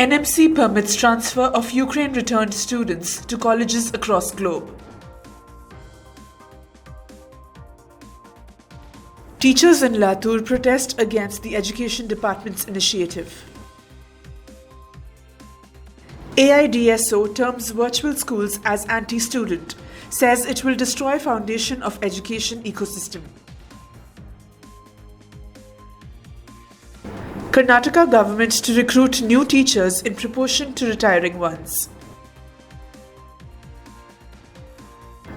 NMC permits transfer of Ukraine-returned students to colleges across globe. Teachers in Latur protest against the Education Department's initiative. AIDSO terms virtual schools as anti-student, says it will destroy foundation of education ecosystem. Karnataka government to recruit new teachers in proportion to retiring ones.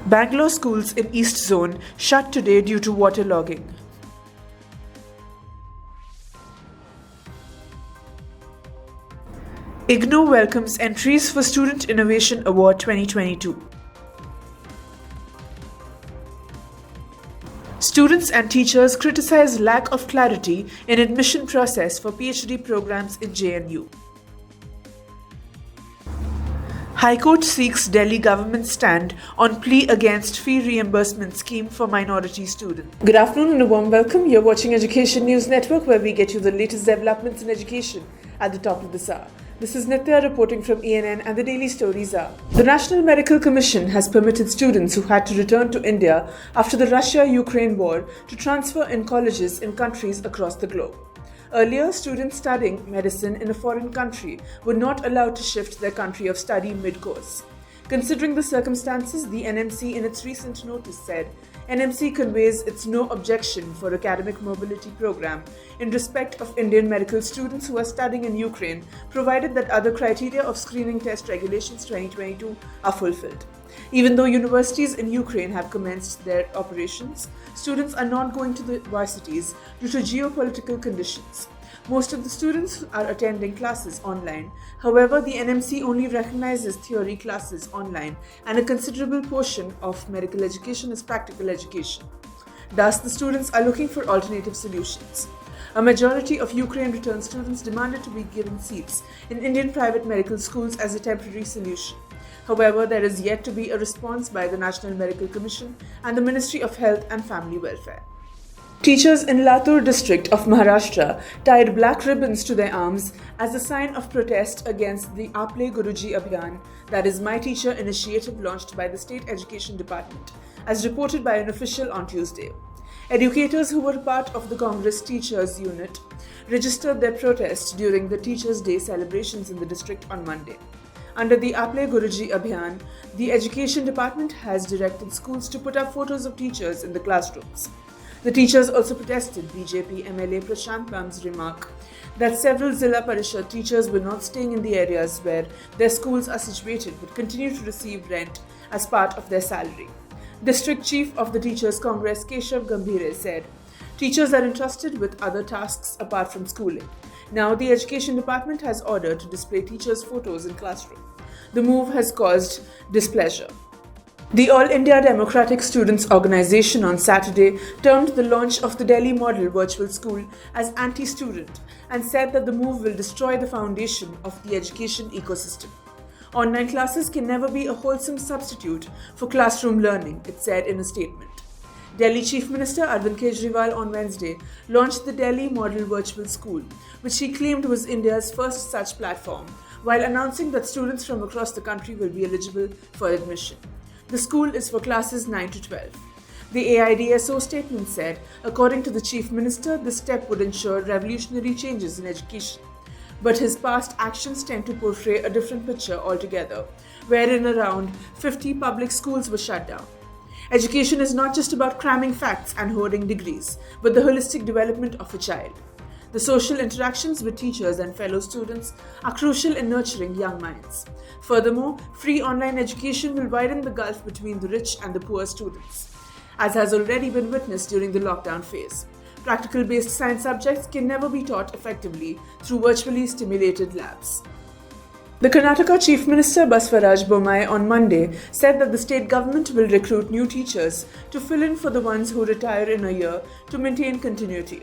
Bangalore schools in East Zone shut today due to waterlogging. IGNOU welcomes entries for Student Innovation Award 2022. Students and teachers criticize lack of clarity in admission process for PhD programs in JNU. High Court seeks Delhi government stand on plea against fee reimbursement scheme for minority students. Good afternoon and a warm welcome. You're watching Education News Network, where we get you the latest developments in education at the top of this hour. This is Nitya reporting from ENN, and the daily stories are: the National Medical Commission has permitted students who had to return to India after the Russia-Ukraine war to transfer in colleges in countries across the globe. Earlier, students studying medicine in a foreign country were not allowed to shift their country of study mid-course. Considering the circumstances, the NMC in its recent notice said NMC conveys its no objection for academic mobility program in respect of Indian medical students who are studying in Ukraine, provided that other criteria of screening test regulations 2022 are fulfilled. Even though universities in Ukraine have commenced their operations, students are not going to the varsities due to geopolitical conditions. Most of the students are attending classes online. However, the NMC only recognizes theory classes online, and a considerable portion of medical education is practical education. Thus, the students are looking for alternative solutions. A majority of Ukraine-returned students demanded to be given seats in Indian private medical schools as a temporary solution. However, there is yet to be a response by the National Medical Commission and the Ministry of Health and Family Welfare. Teachers in Latur district of Maharashtra tied black ribbons to their arms as a sign of protest against the Aaple Guruji Abhiyan, that is My Teacher initiative launched by the State Education Department, as reported by an official on Tuesday. Educators who were part of the Congress Teachers Unit registered their protest during the Teachers' Day celebrations in the district on Monday. Under the Aaple Guruji Abhiyan, the Education Department has directed schools to put up photos of teachers in the classrooms. The teachers also protested BJP MLA Prashant Bam's remark that several Zilla Parishad teachers were not staying in the areas where their schools are situated but continue to receive rent as part of their salary. District Chief of the Teachers Congress Keshav Gambhire said, "Teachers are entrusted with other tasks apart from schooling. Now the Education Department has ordered to display teachers' photos in classroom. The move has caused displeasure." The All India Democratic Students Organization on Saturday termed the launch of the Delhi Model Virtual School as anti-student and said that the move will destroy the foundation of the education ecosystem. Online classes can never be a wholesome substitute for classroom learning, it said in a statement. Delhi Chief Minister Arvind Kejriwal on Wednesday launched the Delhi Model Virtual School, which he claimed was India's first such platform, while announcing that students from across the country will be eligible for admission. The school is for classes 9 to 12. The AIDSO statement said, according to the Chief Minister, this step would ensure revolutionary changes in education. But his past actions tend to portray a different picture altogether, wherein around 50 public schools were shut down. Education is not just about cramming facts and hoarding degrees, but the holistic development of a child. The social interactions with teachers and fellow students are crucial in nurturing young minds. Furthermore, free online education will widen the gulf between the rich and the poor students, as has already been witnessed during the lockdown phase. Practical-based science subjects can never be taught effectively through virtually stimulated labs. The Karnataka Chief Minister Baswaraj Bommai on Monday said that the state government will recruit new teachers to fill in for the ones who retire in a year to maintain continuity.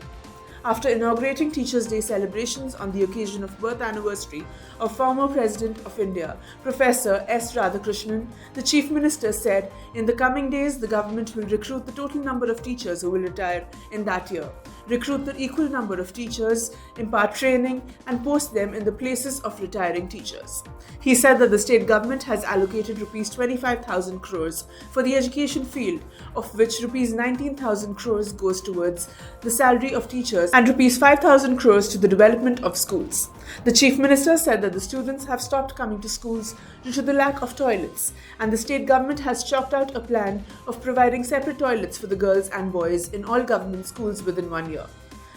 after inaugurating Teachers' Day celebrations on the occasion of birth anniversary of former President of India, Professor S. Radhakrishnan, the Chief Minister said, in the coming days, the government will recruit the total number of teachers who will retire in that year, recruit the equal number of teachers, impart training, and post them in the places of retiring teachers. He said that the state government has allocated Rs 25,000 crores for the education field, of which Rs 19,000 crores goes towards the salary of teachers and Rs 5,000 crores to the development of schools. The Chief Minister said that the students have stopped coming to schools due to the lack of toilets, and the state government has chalked out a plan of providing separate toilets for the girls and boys in all government schools within 1 year.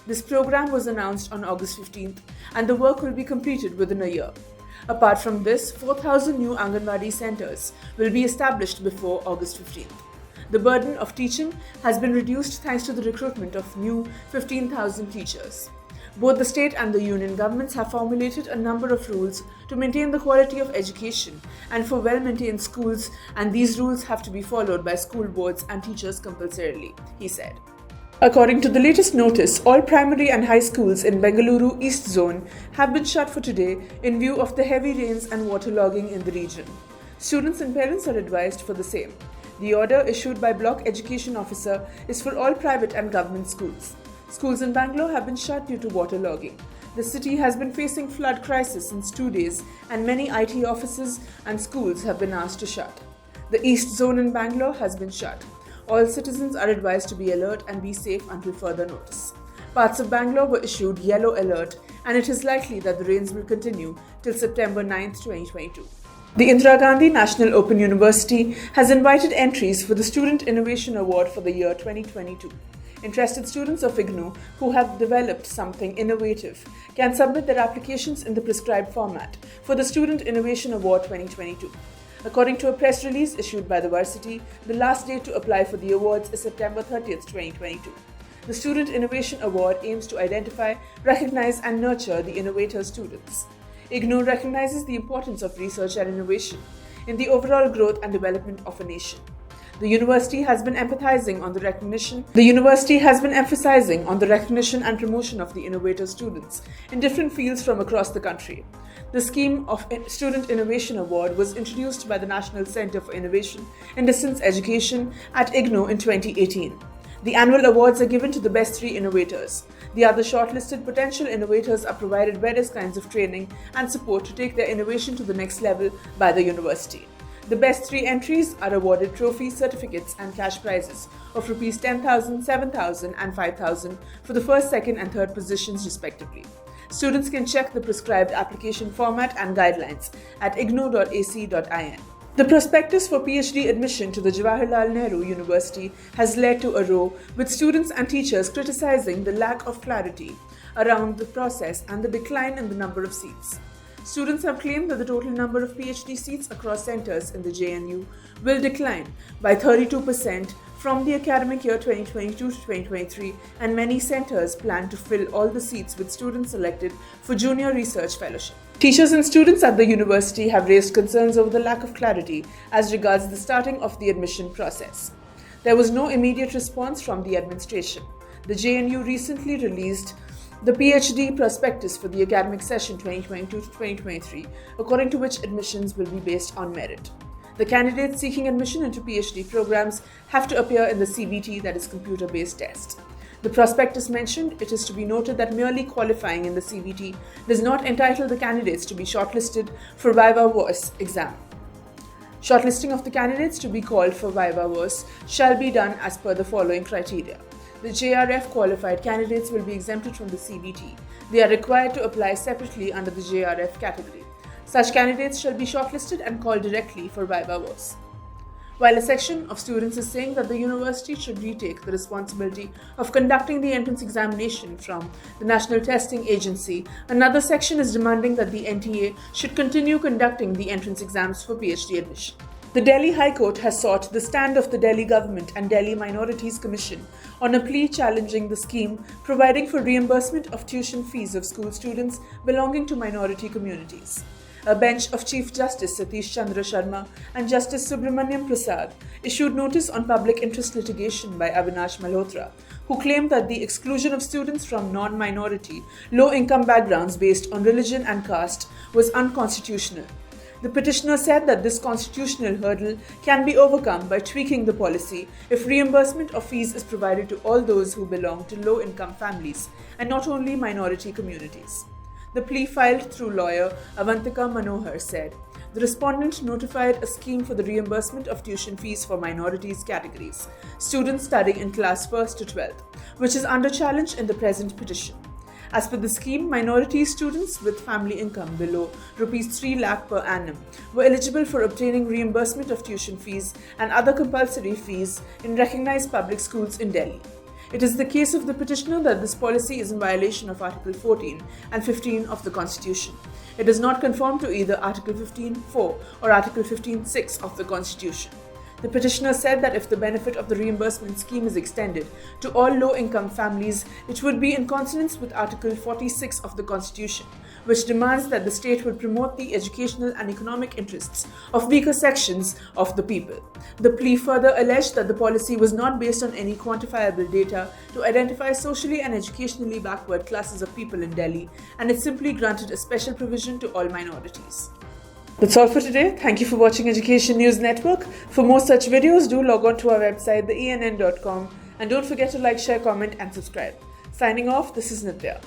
This program was announced on August 15th, and the work will be completed within a year. Apart from this, 4,000 new Anganwadi centers will be established before August 15th. The burden of teaching has been reduced thanks to the recruitment of new 15,000 teachers. Both the state and the union governments have formulated a number of rules to maintain the quality of education and for well-maintained schools, and these rules have to be followed by school boards and teachers compulsorily, he said. According to the latest notice, all primary and high schools in Bangalore East Zone have been shut for today in view of the heavy rains and waterlogging in the region. Students and parents are advised for the same. The order issued by Block Education Officer is for all private and government schools. Schools in Bangalore have been shut due to waterlogging. The city has been facing flood crisis since 2 days, and many IT offices and schools have been asked to shut. The East Zone in Bangalore has been shut. All citizens are advised to be alert and be safe until further notice. Parts of Bangalore were issued yellow alert, and it is likely that the rains will continue till September 9, 2022. The Indira Gandhi National Open University has invited entries for the Student Innovation Award for the year 2022. Interested students of IGNOU who have developed something innovative can submit their applications in the prescribed format for the Student Innovation Award 2022. According to a press release issued by the varsity, the last date to apply for the awards is September 30th, 2022. The Student Innovation Award aims to identify, recognize, and nurture the innovator students. IGNOU recognizes the importance of research and innovation in the overall growth and development of a nation. The university has been emphasizing on the recognition and promotion of the innovator students in different fields from across the country. The scheme of Student Innovation Award was introduced by the National Center for Innovation in Distance Education at IGNOU in 2018. The annual awards are given to the best 3 innovators. The other shortlisted potential innovators are provided various kinds of training and support to take their innovation to the next level by the university. The best 3 entries are awarded trophies, certificates, and cash prizes of Rs 10,000, 7,000, and 5,000 for the first, second, and third positions, respectively. Students can check the prescribed application format and guidelines at ignou.ac.in. The prospectus for PhD admission to the Jawaharlal Nehru University has led to a row, with students and teachers criticizing the lack of clarity around the process and the decline in the number of seats. Students have claimed that the total number of PhD seats across centers in the JNU will decline by 32% from the academic year 2022 to 2023, and many centers plan to fill all the seats with students selected for junior research fellowship. Teachers and students at the university have raised concerns over the lack of clarity as regards the starting of the admission process. There was no immediate response from the administration. The JNU recently released the PhD prospectus for the academic session 2022 to 2023, according to which admissions will be based on merit. The candidates seeking admission into PhD programs have to appear in the CBT, that is computer-based test. The prospectus mentioned it is to be noted that merely qualifying in the CBT does not entitle the candidates to be shortlisted for Viva Voce exam. Shortlisting of the candidates to be called for Viva Voce shall be done as per the following criteria. The JRF qualified candidates will be exempted from the CBT. They are required to apply separately under the JRF category. Such candidates shall be shortlisted and called directly for Viva Voce. While a section of students is saying that the university should retake the responsibility of conducting the entrance examination from the National Testing Agency, another section is demanding that the NTA should continue conducting the entrance exams for PhD admission. The Delhi High Court has sought the stand of the Delhi government and Delhi Minorities Commission on a plea challenging the scheme providing for reimbursement of tuition fees of school students belonging to minority communities. A bench of Chief Justice Satish Chandra Sharma and Justice Subramaniam Prasad issued notice on public interest litigation by Avinash Malhotra, who claimed that the exclusion of students from non-minority, low-income backgrounds based on religion and caste was unconstitutional. The petitioner said that this constitutional hurdle can be overcome by tweaking the policy if reimbursement of fees is provided to all those who belong to low-income families and not only minority communities. The plea filed through lawyer Avantika Manohar said, the respondent notified a scheme for the reimbursement of tuition fees for minorities categories, students studying in class 1st to 12th, which is under challenge in the present petition. As per the scheme, minority students with family income below Rs 3 lakh per annum were eligible for obtaining reimbursement of tuition fees and other compulsory fees in recognized public schools in Delhi. It is the case of the petitioner that this policy is in violation of Article 14 and 15 of the Constitution. It does not conform to either Article 15(4) or Article 15(6) of the Constitution. The petitioner said that if the benefit of the reimbursement scheme is extended to all low-income families, it would be in consonance with Article 46 of the Constitution, which demands that the state would promote the educational and economic interests of weaker sections of the people. The plea further alleged that the policy was not based on any quantifiable data to identify socially and educationally backward classes of people in Delhi, and it simply granted a special provision to all minorities. That's all for today. Thank you for watching Education News Network. For more such videos, do log on to our website, theENN.com, and don't forget to like, share, comment, and subscribe. Signing off, this is Nitya.